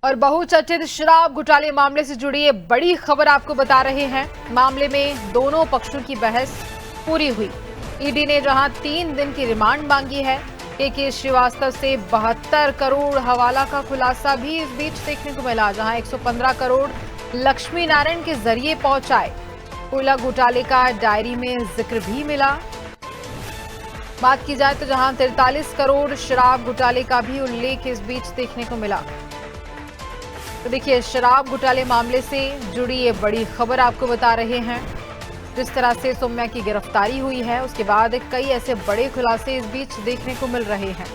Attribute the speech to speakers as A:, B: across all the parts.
A: और बहुचर्चित शराब घोटाले मामले से जुड़ी ये बड़ी खबर आपको बता रहे हैं। मामले में दोनों पक्षों की बहस पूरी हुई। ईडी ने जहां 3 दिन की रिमांड मांगी है, के श्रीवास्तव से 72 करोड़ हवाला का खुलासा भी इस बीच देखने को मिला, जहां 115 करोड़ लक्ष्मी नारायण के जरिए पहुंचाए। कोयला घोटाले का डायरी में जिक्र भी मिला। बात की जाए तो जहां 43 करोड़ शराब घोटाले का भी उल्लेख इस बीच देखने को मिला। तो देखिए, शराब घोटाले मामले से जुड़ी ये बड़ी खबर आपको बता रहे हैं। जिस तरह से सौम्या की गिरफ्तारी हुई है, उसके बाद कई ऐसे बड़े खुलासे इस बीच देखने को मिल रहे हैं।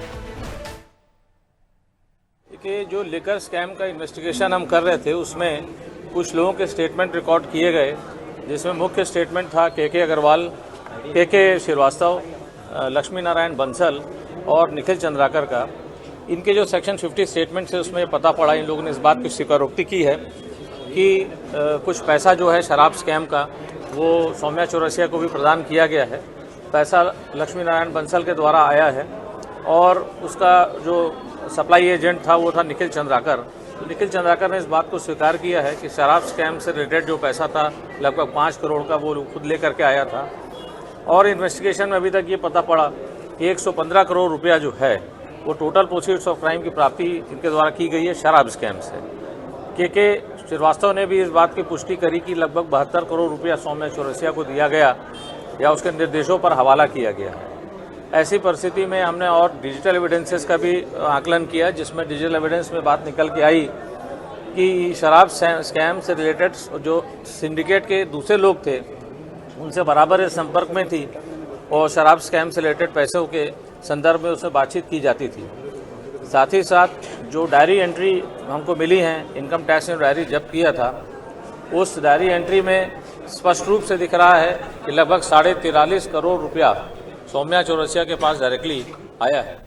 B: कि जो लिकर स्कैम का इन्वेस्टिगेशन हम कर रहे थे, उसमें कुछ लोगों के स्टेटमेंट रिकॉर्ड किए गए, जिसमें मुख्य स्टेटमेंट था के अग्रवाल, के श्रीवास्तव, लक्ष्मी नारायण बंसल और निखिल चंद्राकर का। इनके जो सेक्शन 50 स्टेटमेंट है, उसमें पता पड़ा, इन लोगों ने इस बात की स्वीकारोक्ति की है कि कुछ पैसा जो है शराब स्कैम का, वो सौम्या चौरसिया को भी प्रदान किया गया है। पैसा लक्ष्मी नारायण बंसल के द्वारा आया है और उसका जो सप्लाई एजेंट था वो था निखिल चंद्राकर। तो निखिल चंद्राकर ने इस बात को स्वीकार किया है कि शराब स्कैम से रिलेटेड जो पैसा था लगभग 5 करोड़ का, वो खुद लेकर के आया था। और इन्वेस्टिगेशन में अभी तक ये पता पड़ा कि 115 करोड़ रुपया जो है वो टोटल प्रोसीड्स ऑफ क्राइम की प्राप्ति इनके द्वारा की गई है शराब स्कैम से। के श्रीवास्तव ने भी इस बात की पुष्टि करी कि लगभग 72 करोड़ रुपया सौम्या चौरसिया को दिया गया या उसके निर्देशों पर हवाला किया गया है। ऐसी परिस्थिति में हमने और डिजिटल एविडेंसेस का भी आकलन किया, जिसमें डिजिटल एविडेंस में बात निकल के आई कि शराब स्कैम से रिलेटेड जो सिंडिकेट के दूसरे लोग थे, उनसे बराबर इस संपर्क में थी और शराब स्कैम से रिलेटेड पैसों के संदर्भ में उससे बातचीत की जाती थी। साथ ही साथ जो डायरी एंट्री हमको मिली हैं, इनकम टैक्स ने डायरी जब्त किया था, उस डायरी एंट्री में स्पष्ट रूप से दिख रहा है कि लगभग 43.5 करोड़ रुपया सौम्या चौरसिया के पास डायरेक्टली आया है।